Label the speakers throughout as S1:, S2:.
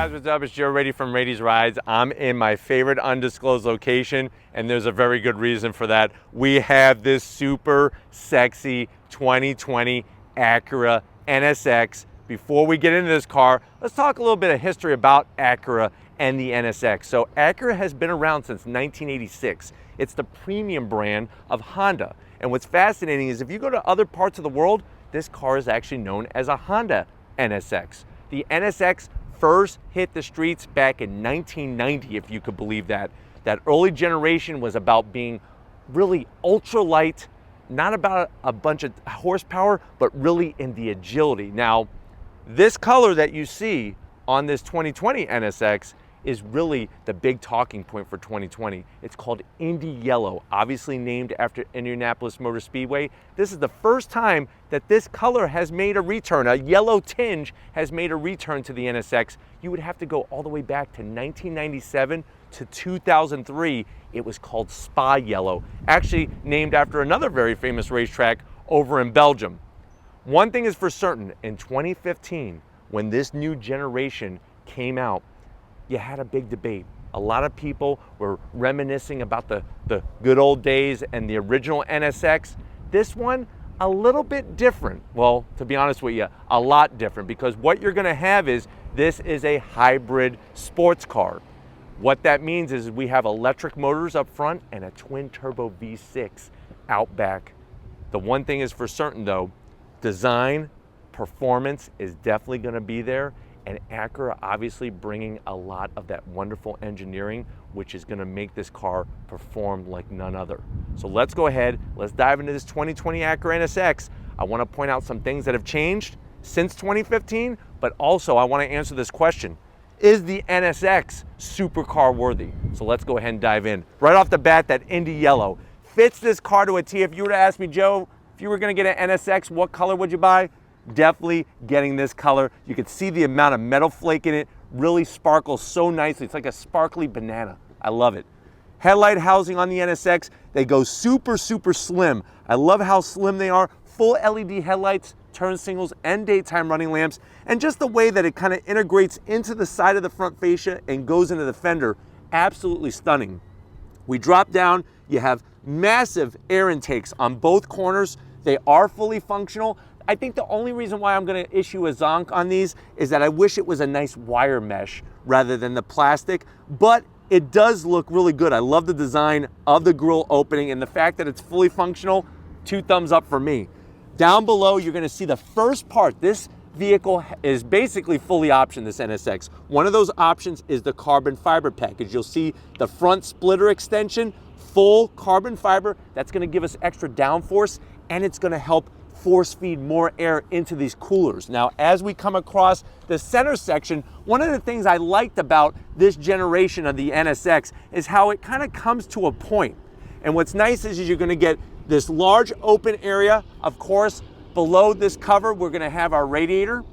S1: guys, what's up? It's Joe Rady from Rady's Rides. I'm in my favorite undisclosed location, and there's a very good reason for that. We have this super sexy 2020 Acura NSX. Before we get into this car, let's talk a little bit of history about Acura and the NSX. So Acura has been around since 1986. It's the premium brand of Honda. And what's fascinating is if you go to other parts of the world, this car is actually known as a Honda NSX. The NSX first hit the streets back in 1990, if you could believe that. That early generation was about being really ultra light, not about a bunch of horsepower, but really in the agility. Now, this color that you see on this 2020 NSX is really the big talking point for 2020. It's called Indy Yellow, obviously named after Indianapolis Motor Speedway. This is the first time that this color has made a return. A yellow tinge has made a return to the NSX. You would have to go all the way back to 1997 to 2003. It was called Spa Yellow, actually named after another very famous racetrack over in Belgium. One thing is for certain, in 2015, when this new generation came out, you had a big debate. A lot of people were reminiscing about the good old days and the original NSX. This one, a little bit different. Well, to be honest with you, a lot different, because what you're gonna have is, this is a hybrid sports car. What that means is we have electric motors up front and a twin turbo V6 out back. The one thing is for certain though, design, performance is definitely gonna be there. And Acura obviously bringing a lot of that wonderful engineering, which is gonna make this car perform like none other. So let's go ahead, let's dive into this 2020 Acura NSX. I wanna point out some things that have changed since 2015, but also I wanna answer this question. Is the NSX supercar worthy? So let's go ahead and dive in. Right off the bat, that Indy Yellow fits this car to a T. If you were to ask me, Joe, if you were gonna get an NSX, what color would you buy? Definitely getting this color. You can see the amount of metal flake in it, really sparkles so nicely. It's like a sparkly banana. I love it. Headlight housing on the NSX, they go super, super slim. I love how slim they are. Full LED headlights, turn signals, and daytime running lamps. And just the way that it kind of integrates into the side of the front fascia and goes into the fender, absolutely stunning. We drop down, you have massive air intakes on both corners. They are fully functional. I think the only reason why I'm gonna issue a zonk on these is that I wish it was a nice wire mesh rather than the plastic, but it does look really good. I love the design of the grille opening and the fact that it's fully functional, 2 thumbs up for me. Down below, you're gonna see the first part. This vehicle is basically fully optioned, this NSX. One of those options is the carbon fiber package. You'll see the front splitter extension, full carbon fiber. That's gonna give us extra downforce, and it's gonna help force feed more air into these coolers. Now, as we come across the center section, one of the things I liked about this generation of the NSX is how it kind of comes to a point. And what's nice is you're gonna get this large open area. Of course, below this cover, we're gonna have our radiator,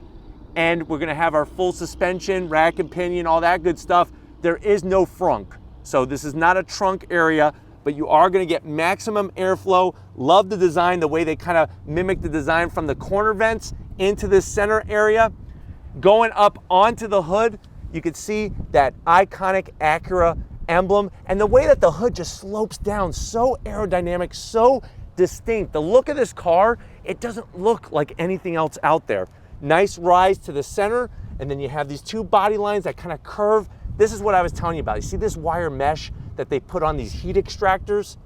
S1: and we're gonna have our full suspension, rack and pinion, all that good stuff. There is no frunk. So this is not a trunk area, but you are gonna get maximum airflow. Love the design, the way they kind of mimic the design from the corner vents into this center area. Going up onto the hood, you can see that iconic Acura emblem, and the way that the hood just slopes down, so aerodynamic, so distinct. The look of this car, it doesn't look like anything else out there. Nice rise to the center, and then you have these 2 body lines that kind of curve. This is what I was telling you about. You see this wire mesh that they put on these heat extractors?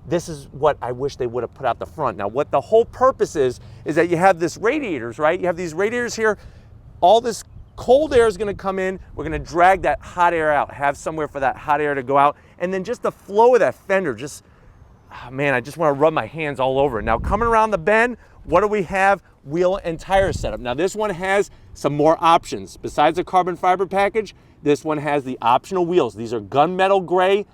S1: This is what I wish they would have put out the front. Now, what the whole purpose is that you have this radiators, right? You have these radiators here. All this cold air is gonna come in. We're gonna drag that hot air out, have somewhere for that hot air to go out. And then just the flow of that fender, just, oh man, I just wanna rub my hands all over it. Now, coming around the bend, what do we have? Wheel and tire setup. Now, this one has some more options. Besides the carbon fiber package, this one has the optional wheels. These are gunmetal gray,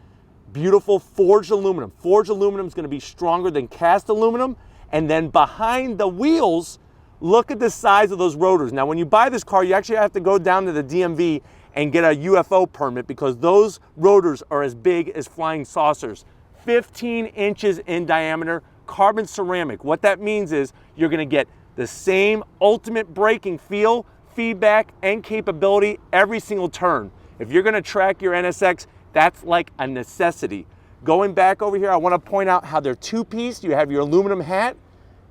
S1: beautiful forged aluminum. Forged aluminum is gonna be stronger than cast aluminum. And then behind the wheels, look at the size of those rotors. Now, when you buy this car, you actually have to go down to the DMV and get a UFO permit, because those rotors are as big as flying saucers. 15 inches in diameter, carbon ceramic. What that means is you're gonna get the same ultimate braking feel, feedback and capability every single turn. If you're gonna track your NSX, that's like a necessity. Going back over here, I wanna point out how they're two-piece. You have your aluminum hat,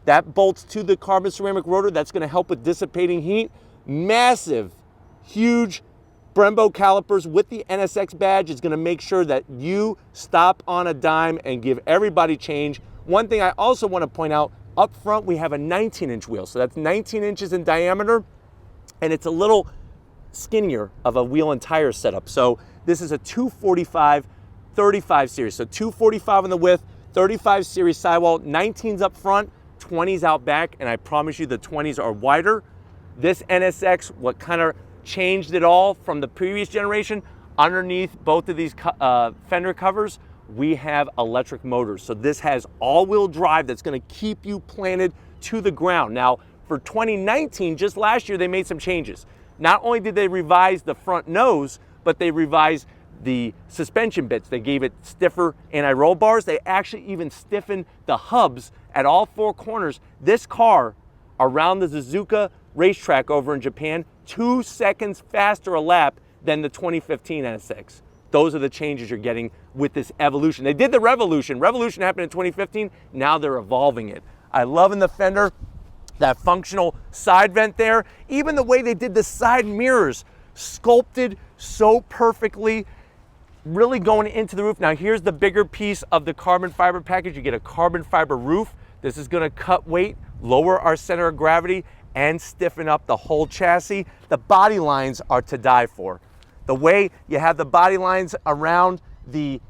S1: that bolts to the carbon ceramic rotor. That's gonna help with dissipating heat. Massive, huge Brembo calipers with the NSX badge is gonna make sure that you stop on a dime and give everybody change. One thing I also wanna point out, up front we have a 19-inch wheel. So that's 19 inches in diameter, and it's a little skinnier of a wheel and tire setup. So this is a 245 35 series. So 245 on the width, 35 series sidewall, 19s up front, 20s out back, and I promise you the 20s are wider. This NSX, what kind of changed it all from the previous generation, underneath both of these fender covers, we have electric motors. So this has all-wheel drive that's gonna keep you planted to the ground. Now, for 2019, just last year, they made some changes. Not only did they revise the front nose, but they revised the suspension bits. They gave it stiffer anti-roll bars. They actually even stiffened the hubs at all four corners. This car, around the Suzuka racetrack over in Japan, 2 seconds faster a lap than the 2015 NSX. Those are the changes you're getting with this evolution. They did the revolution. Revolution happened in 2015. Now they're evolving it. I love in the fender that functional side vent there. Even the way they did the side mirrors, sculpted so perfectly, really going into the roof. Now here's the bigger piece of the carbon fiber package. You get a carbon fiber roof. This is gonna cut weight, lower our center of gravity, and stiffen up the whole chassis. The body lines are to die for. The way you have the body lines around the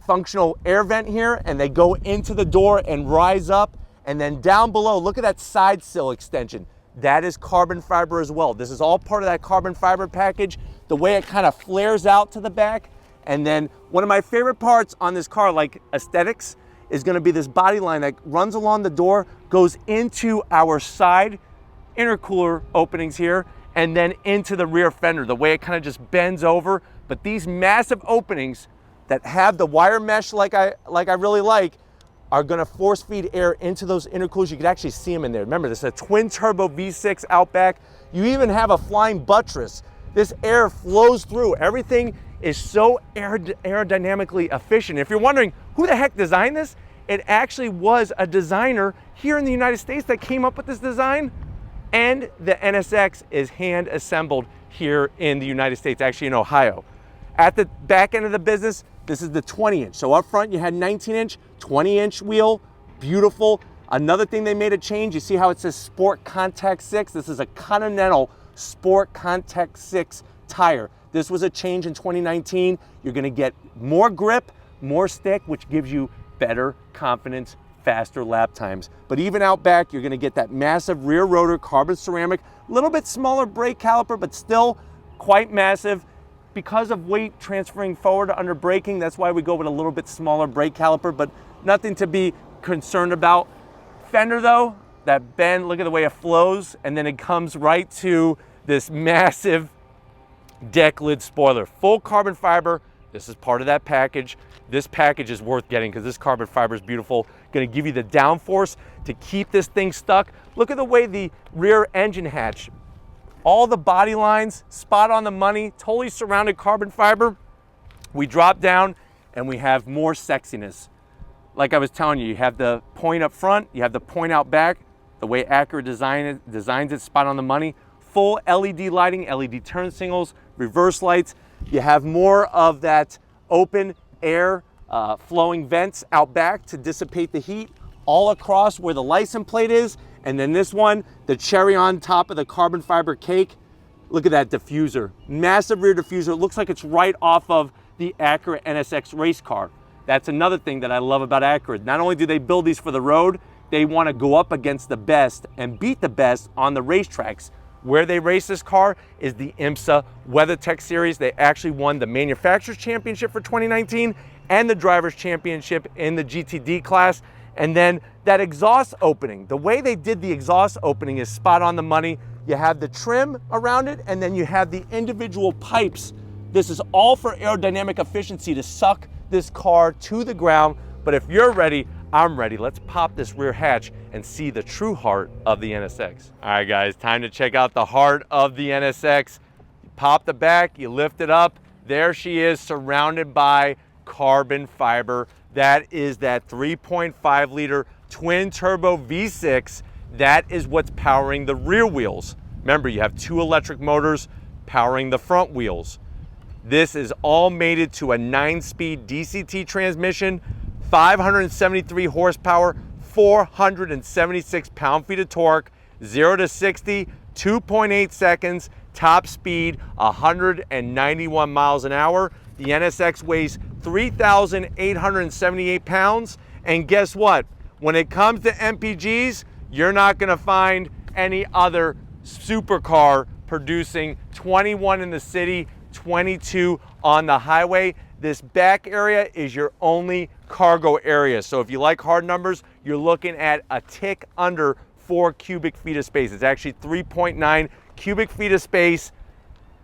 S1: functional air vent here, and they go into the door and rise up, and then down below, look at that side sill extension. That is carbon fiber as well. This is all part of that carbon fiber package. The way it kind of flares out to the back. And then one of my favorite parts on this car, like aesthetics, is gonna be this body line that runs along the door, goes into our side intercooler openings here, and then into the rear fender, the way it kind of just bends over. But these massive openings that have the wire mesh like I really like, are gonna force feed air into those intercoolers. You can actually see them in there. Remember, this is a twin turbo V6 Outback. You even have a flying buttress. This air flows through. Everything is so aerodynamically efficient. If you're wondering who the heck designed this, it actually was a designer here in the United States that came up with this design. And the NSX is hand assembled here in the United States, actually in Ohio. At the back end of the business, this is the 20-inch. So up front, you had 19-inch, 20-inch wheel, beautiful. Another thing they made a change, you see how it says Sport Contact 6? This is a Continental Sport Contact 6 tire. This was a change in 2019. You're gonna get more grip, more stick, which gives you better confidence, faster lap times. But even out back, you're gonna get that massive rear rotor carbon ceramic, a little bit smaller brake caliper, but still quite massive. Because of weight transferring forward under braking, that's why we go with a little bit smaller brake caliper, but nothing to be concerned about. Fender though, that bend, look at the way it flows, and then it comes right to this massive deck lid spoiler. Full carbon fiber, this is part of that package. This package is worth getting because this carbon fiber is beautiful. Gonna give you the downforce to keep this thing stuck. Look at the way the rear engine hatch, all the body lines, spot on the money, totally surrounded carbon fiber. We drop down and we have more sexiness. Like I was telling you have the point up front, you have the point out back, the way Acura designs it, spot on the money. Full LED lighting, LED turn signals, reverse lights. You have more of that open air flowing vents out back to dissipate the heat all across where the license plate is. And then this one, the cherry on top of the carbon fiber cake. Look at that diffuser, massive rear diffuser. It looks like it's right off of the Acura NSX race car. That's another thing that I love about Acura. Not only do they build these for the road, they want to go up against the best and beat the best on the racetracks. Where they race this car is the IMSA WeatherTech Series. They actually won the Manufacturers Championship for 2019 and the Drivers Championship in the GTD class. And then that exhaust opening, the way they did the exhaust opening is spot on the money. You have the trim around it, and then you have the individual pipes. This is all for aerodynamic efficiency to suck this car to the ground. But if you're ready, I'm ready. Let's pop this rear hatch and see the true heart of the NSX. All right, guys, time to check out the heart of the NSX. You pop the back, you lift it up. There she is, surrounded by carbon fiber. That is that 3.5 liter twin turbo V6. That is what's powering the rear wheels. Remember, you have 2 electric motors powering the front wheels. This is all mated to a 9-speed DCT transmission, 573 horsepower, 476 pound-feet of torque, 0 to 60, 2.8 seconds, top speed 191 miles an hour. The NSX weighs 3,878 pounds, and guess what? When it comes to MPGs, you're not gonna find any other supercar producing 21 in the city, 22 on the highway. This back area is your only cargo area. So if you like hard numbers, you're looking at a tick under 4 cubic feet of space. It's actually 3.9 cubic feet of space,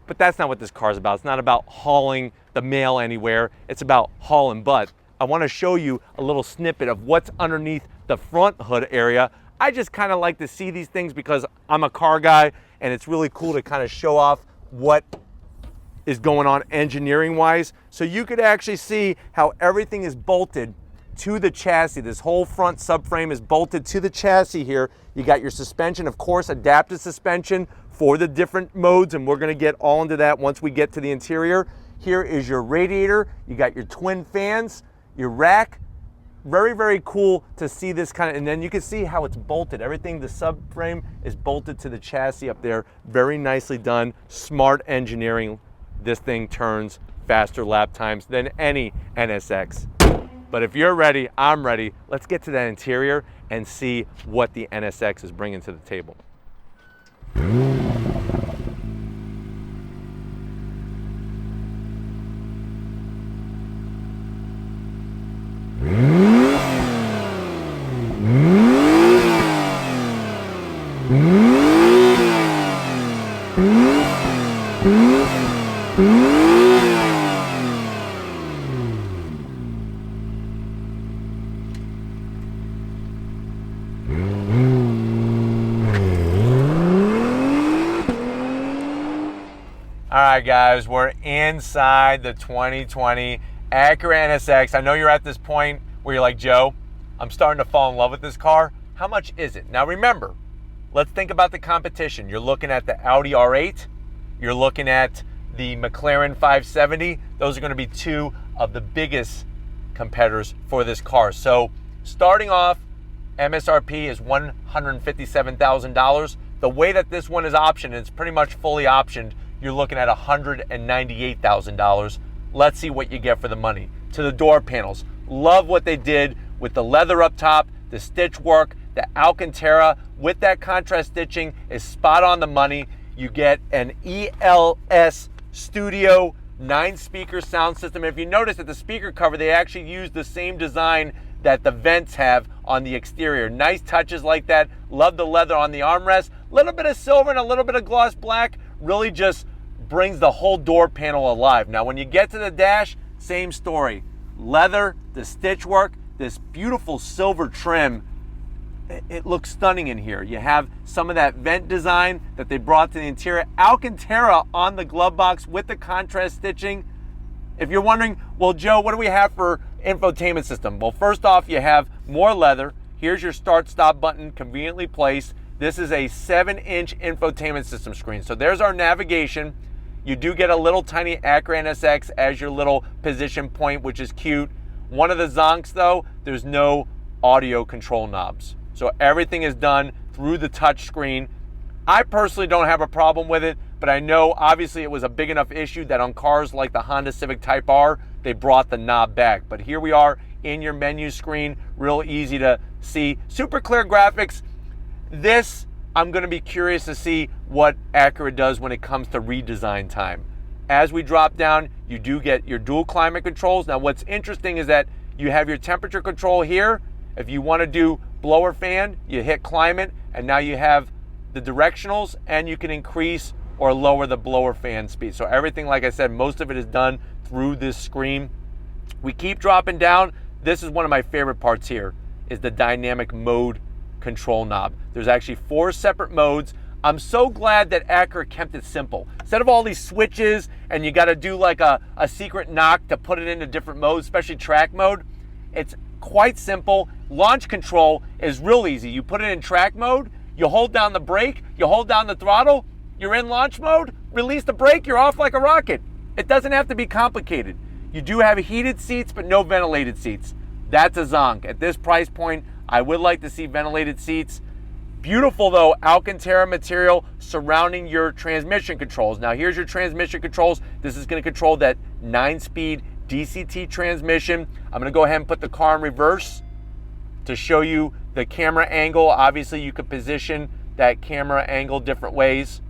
S1: but that's not what this car is about. It's not about hauling the mail anywhere. It's about hauling butt. I want to show you a little snippet of what's underneath the front hood area. I just kind of like to see these things because I'm a car guy, and it's really cool to kind of show off what is going on engineering wise. So you could actually see how everything is bolted to the chassis. This whole front subframe is bolted to the chassis here. You got your suspension, of course, adaptive suspension for the different modes, and we're gonna get all into that once we get to the interior. Here is your radiator. You got your twin fans, your rack. Very, very cool to see this kind of, and then you can see how it's bolted. Everything, the subframe is bolted to the chassis up there. Very nicely done, smart engineering. This thing turns faster lap times than any NSX. But if you're ready, I'm ready. Let's get to that interior and see what the NSX is bringing to the table. All right, guys, we're inside the 2020 Acura NSX. I know you're at this point where you're like, Joe, I'm starting to fall in love with this car. How much is it? Now remember, let's think about the competition. You're looking at the Audi R8. You're looking at the McLaren 570. Those are going to be 2 of the biggest competitors for this car. So starting off, MSRP is $157,000. The way that this one is optioned, it's pretty much fully optioned, you're looking at $198,000. Let's see what you get for the money. To the door panels, love what they did with the leather up top, the stitch work, the Alcantara with that contrast stitching is spot on the money. You get an ELS Studio 9-speaker sound system. If you notice at the speaker cover, they actually use the same design that the vents have on the exterior. Nice touches like that. Love the leather on the armrest. A little bit of silver and a little bit of gloss black really just brings the whole door panel alive. Now when you get to the dash, same story. Leather, the stitch work, this beautiful silver trim. It looks stunning in here. You have some of that vent design that they brought to the interior. Alcantara on the glove box with the contrast stitching. If you're wondering, well, Joe, what do we have for infotainment system? Well, first off, you have more leather. Here's your start-stop button, conveniently placed. This is a 7-inch infotainment system screen. So there's our navigation. You do get a little tiny Acura NSX as your little position point, which is cute. One of the zonks, though, there's no audio control knobs. So everything is done through the touch screen. I personally don't have a problem with it, but I know obviously it was a big enough issue that on cars like the Honda Civic Type R, they brought the knob back. But here we are in your menu screen, real easy to see. Super clear graphics. This, I'm gonna be curious to see what Acura does when it comes to redesign time. As we drop down, you do get your dual climate controls. Now what's interesting is that you have your temperature control here. If you wanna do blower fan, you hit climate, and now you have the directionals, and you can increase or lower the blower fan speed. So everything, like I said, most of it is done through this screen. We keep dropping down. This is one of my favorite parts here. is the dynamic mode control knob. There's actually 4 separate modes. I'm so glad that Acura kept it simple. Instead of all these switches and you got to do like a secret knock to put it into different modes, especially track mode, it's quite simple. Launch control is real easy. You put it in track mode, you hold down the brake, you hold down the throttle, you're in launch mode, release the brake, you're off like a rocket. It doesn't have to be complicated. You do have heated seats, but no ventilated seats. That's a zonk. At this price point, I would like to see ventilated seats. Beautiful though, Alcantara material surrounding your transmission controls. Now here's your transmission controls. This is going to control that 9-speed DCT transmission. I'm going to go ahead and put the car in reverse to show you the camera angle. Obviously you could position that camera angle different ways.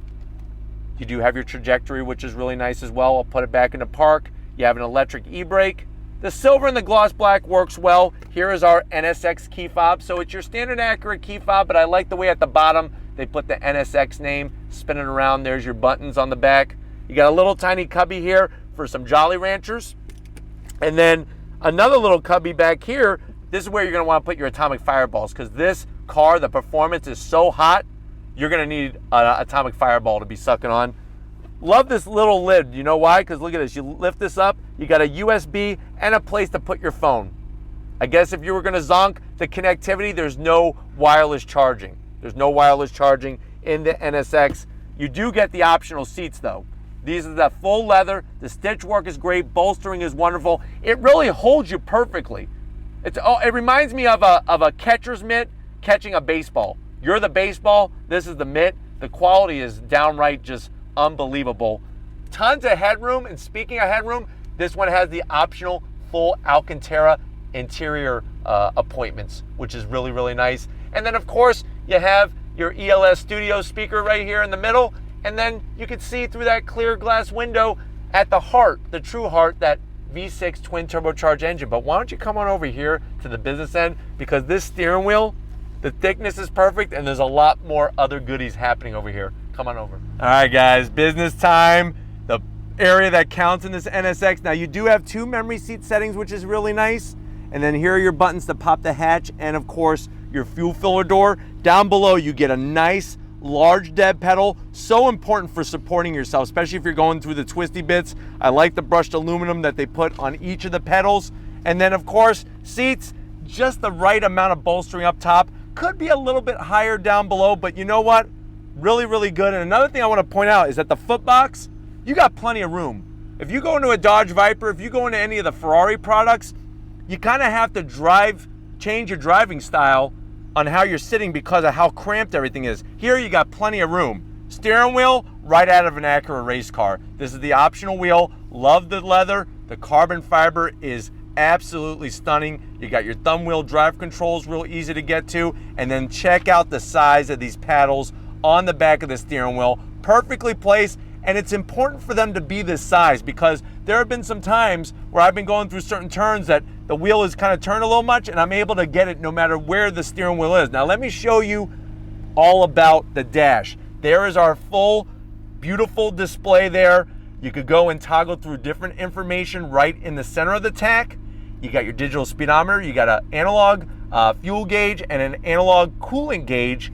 S1: You do have your trajectory, which is really nice as well. I'll put it back into park. You have an electric e-brake. The silver and the gloss black works well. Here is our Nsx Key Fob. So it's your standard Acura key fob, but I like the way at the bottom they put the NSX name, spin it around. There's your buttons on the back. You got a little tiny cubby here for some Jolly Ranchers. And then another little cubby back here. This is where you're gonna wanna put your atomic fireballs, because this car, the performance is so hot, you're gonna need an atomic fireball to be sucking on. Love this little lid. You know why? Because look at this. You lift this up, you got a USB and a place to put your phone. I guess if you were going to zonk the connectivity, there's no wireless charging. There's no wireless charging in the NSX. You do get the optional seats though. These are the full leather. The stitch work is great. Bolstering is wonderful. It really holds you perfectly. It reminds me of a catcher's mitt catching a baseball. You're the baseball. This is the mitt. The quality is downright just unbelievable. Tons of headroom, and speaking of headroom, this one has the optional full Alcantara interior appointments, which is really, really nice. And then of course you have your ELS studio speaker right here in the middle, and then you can see through that clear glass window at the heart, the true heart, that V6 twin turbocharged engine. But why don't you come on over here to the business end, because this steering wheel, the thickness is perfect, and there's a lot more other goodies happening over here. Come on over. All right, guys, business time. The area that counts in this NSX. Now, you do have 2 memory seat settings, which is really nice. And then here are your buttons to pop the hatch, and of course, your fuel filler door. Down below, you get a nice, large dead pedal. So important for supporting yourself, especially if you're going through the twisty bits. I like the brushed aluminum that they put on each of the pedals. And then, of course, seats, just the right amount of bolstering up top. Could be a little bit higher down below, but you know what? Really, really good. And another thing I want to point out is that the footbox, you got plenty of room. If you go into a Dodge Viper, if you go into any of the Ferrari products, you kind of have to change your driving style on how you're sitting because of how cramped everything is. Here you got plenty of room. Steering wheel, right out of an Acura race car. This is the optional wheel. Love the leather. The carbon fiber is absolutely stunning. You got your thumb wheel drive controls, real easy to get to. And then check out the size of these paddles on the back of the steering wheel, perfectly placed. And it's important for them to be this size, because there have been some times where I've been going through certain turns that the wheel is kind of turned a little much, and I'm able to get it no matter where the steering wheel is. Now let me show you all about the dash. There is our full, beautiful display there. You could go and toggle through different information right in the center of the tack. You got your digital speedometer, you got an analog fuel gauge and an analog coolant gauge,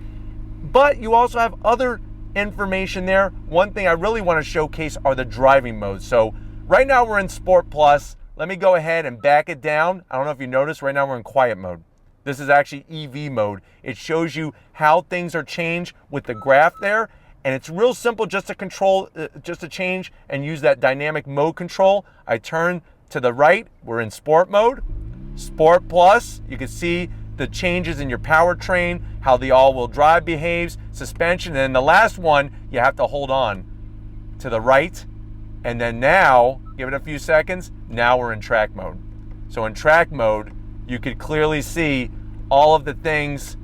S1: but you also have other information there. One thing I really want to showcase are the driving modes. So right now we're in Sport Plus. Let me go ahead and back it down. I don't know if you noticed, right now we're in quiet mode. This is actually EV mode. It shows you how things are changed with the graph there, and it's real simple just to control, just to change and use that dynamic mode control. I turn to the right, we're in Sport mode. Sport Plus, you can see the changes in your powertrain, how the all-wheel drive behaves, suspension, and then the last one, you have to hold on to the right, and then now, give it a few seconds, now we're in track mode. So in track mode, you could clearly see all of the things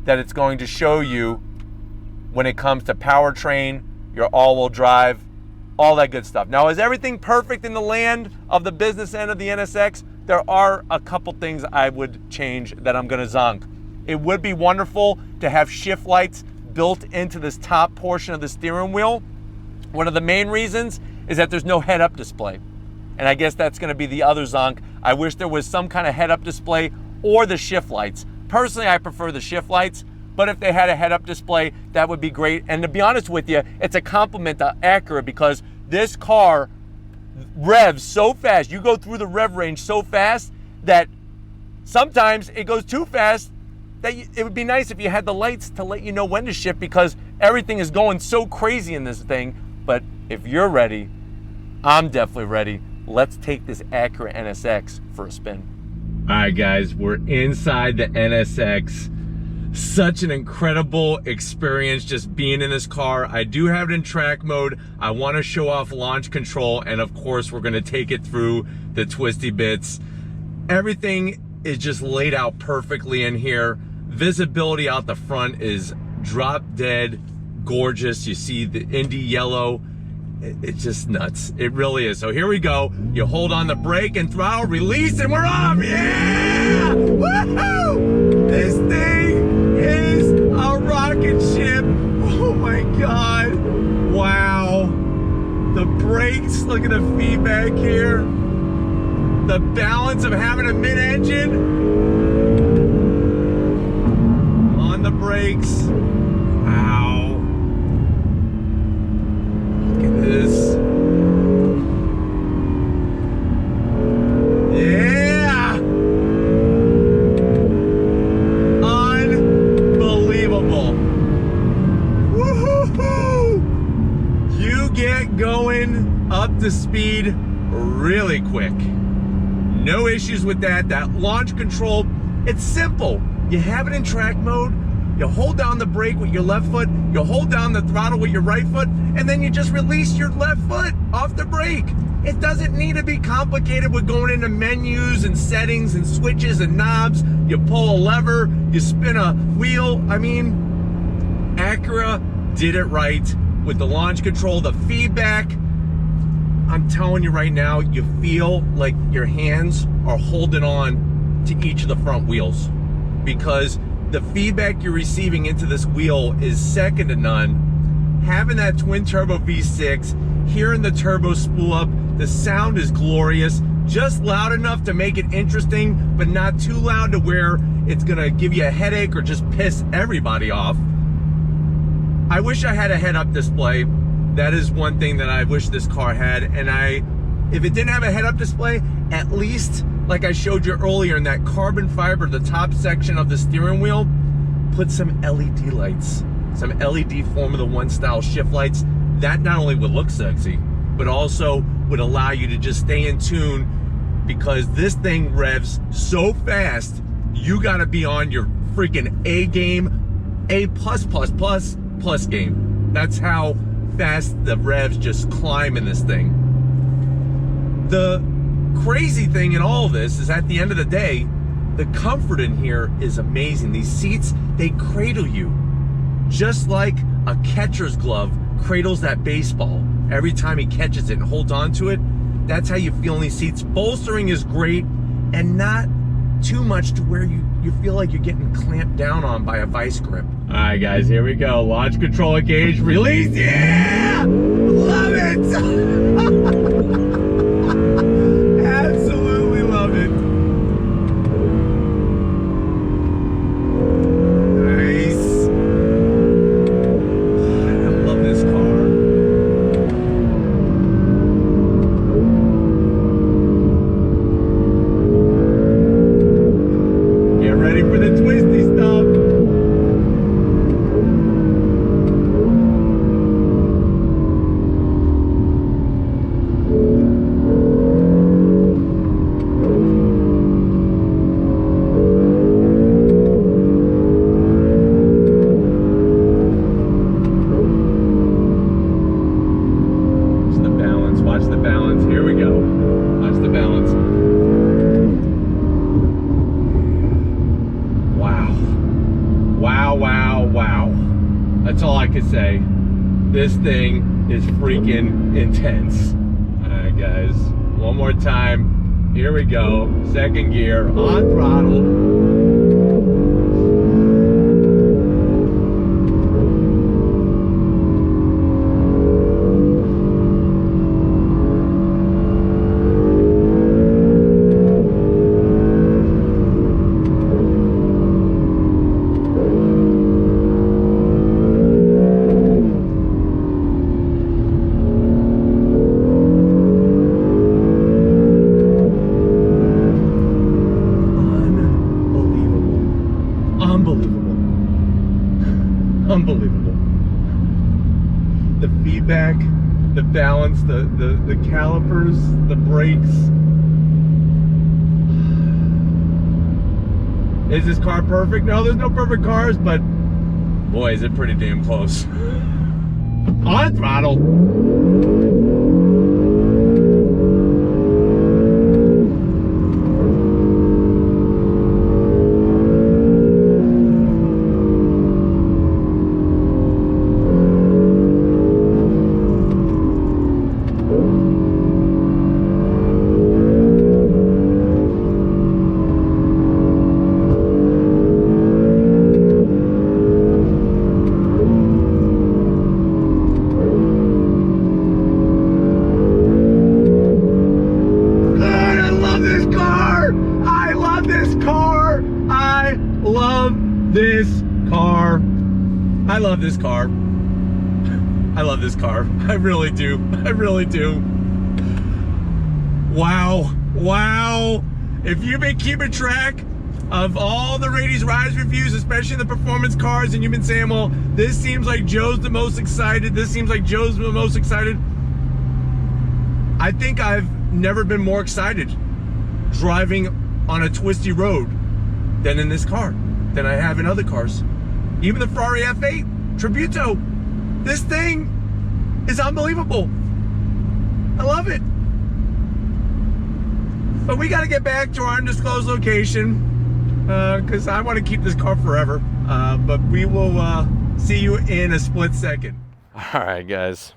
S1: that it's going to show you when it comes to powertrain, your all-wheel drive, all that good stuff. Now, is everything perfect in the land of the business end of the NSX? There are a couple things I would change that I'm gonna zonk. It would be wonderful to have shift lights built into this top portion of the steering wheel. One of the main reasons is that there's no head-up display. And I guess that's gonna be the other zonk. I wish there was some kind of head-up display or the shift lights. Personally, I prefer the shift lights, but if they had a head-up display, that would be great. And to be honest with you, it's a compliment to Acura because this car revs so fast. You go through the rev range so fast that sometimes it goes too fast that it would be nice if you had the lights to let you know when to shift because everything is going so crazy in this thing. But if you're ready, I'm definitely ready. Let's take this Acura NSX for a spin. All right, guys, we're inside the NSX. Such an incredible experience just being in this car. I do have it in track mode. I want to show off launch control, and of course, we're going to take it through the twisty bits. Everything is just laid out perfectly in here. Visibility out the front is drop dead gorgeous. You see the Indy Yellow. It's just nuts. It really is. So here we go. You hold on the brake and throttle, release, and we're off. Yeah! Woohoo! This thing is a rocket ship. Oh my God. Wow. The brakes, look at the feedback here. The balance of having a mid-engine on the brakes. Wow. Look at this. Yeah. Unbelievable. Woohoo! You get going up to speed really quick. No issues with that. That launch control, it's simple. You have it in track mode. You hold down the brake with your left foot, you hold down the throttle with your right foot, and then you just release your left foot off the brake. It doesn't need to be complicated with going into menus and settings and switches and knobs. You pull a lever, you spin a wheel. I mean, Acura did it right with the launch control, the feedback. I'm telling you right now, you feel like your hands are holding on to each of the front wheels because the feedback you're receiving into this wheel is second to none. Having that twin turbo V6, hearing the turbo spool up, the sound is glorious, just loud enough to make it interesting, but not too loud to where it's gonna give you a headache or just piss everybody off. I wish I had a head-up display. That is one thing that I wish this car had, and if it didn't have a head-up display, at least, like I showed you earlier in that carbon fiber, the top section of the steering wheel, put some LED lights, some LED Formula One style shift lights. That not only would look sexy, but also would allow you to just stay in tune because this thing revs so fast, you gotta be on your freaking A game, A++++ game. That's how fast the revs just climb in this thing. The crazy thing in all of this is at the end of the day, the comfort in here is amazing. These seats, they cradle you just like a catcher's glove cradles that baseball every time he catches it and holds on to it. That's how you feel in these seats. Bolstering is great and not too much to where you feel like you're getting clamped down on by a vice grip. All right, guys, here we go. Launch control engaged, release, yeah! Love it! Absolutely love it. Nice. I love this car. Get ready for the twisty stuff. That's all I can say. This thing is freaking intense. All right, guys, one more time. Here we go. Second gear, on throttle. the feedback, the balance, the calipers, the brakes. Is this car perfect? No, there's no perfect cars, but boy, is it pretty damn close. On throttle. I love this car. I love this car. I really do. I really do. Wow. Wow. If you've been keeping track of all the Rady's Rides reviews, especially the performance cars, and you've been saying, well, this seems like Joe's the most excited, this seems like Joe's the most excited, I think I've never been more excited driving on a twisty road than in this car, than I have in other cars. Even the Ferrari F8 Tributo, this thing is unbelievable. I love it. But we got to get back to our undisclosed location because I want to keep this car forever. But we will see you in a split second. All right, guys.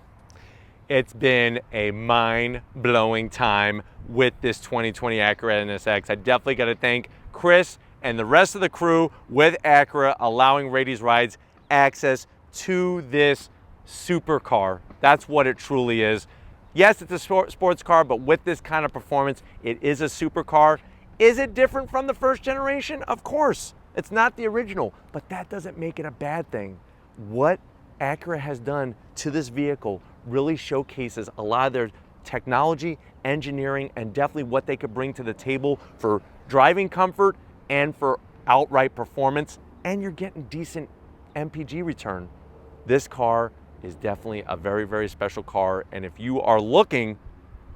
S1: It's been a mind-blowing time with this 2020 Acura NSX. I definitely got to thank Chris and the rest of the crew with Acura allowing Rady's Rides access to this supercar. That's what it truly is. Yes, it's a sports car, but with this kind of performance, it is a supercar. Is it different from the first generation? Of course. It's not the original, but that doesn't make it a bad thing. What Acura has done to this vehicle really showcases a lot of their technology, engineering, and definitely what they could bring to the table for driving comfort and for outright performance, and you're getting decent MPG return. This car is definitely a very, very special car, and if you are looking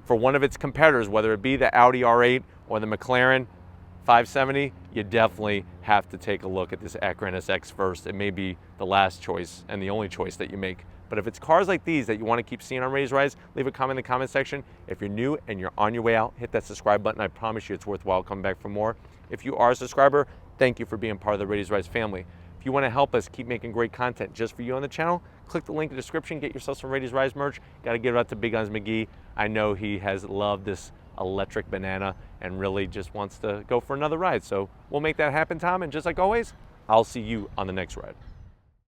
S1: for one of its competitors, whether it be the Audi R8 or the McLaren 570, you definitely have to take a look at this Acura NSX first. It may be the last choice and the only choice that you make. But if it's cars like these that you want to keep seeing on Rady's Rides, leave a comment in the comment section. If you're new and you're on your way out, hit that subscribe button. I promise you it's worthwhile coming back for more. If you are a subscriber, thank you for being part of the Rady's Rides family. If you want to help us keep making great content just for you on the channel, click the link in the description, get yourself some Rady's Rides merch. Got to give it out to Big Guns McGee. I know he has loved this electric banana and really just wants to go for another ride. So we'll make that happen, Tom. And just like always, I'll see you on the next ride.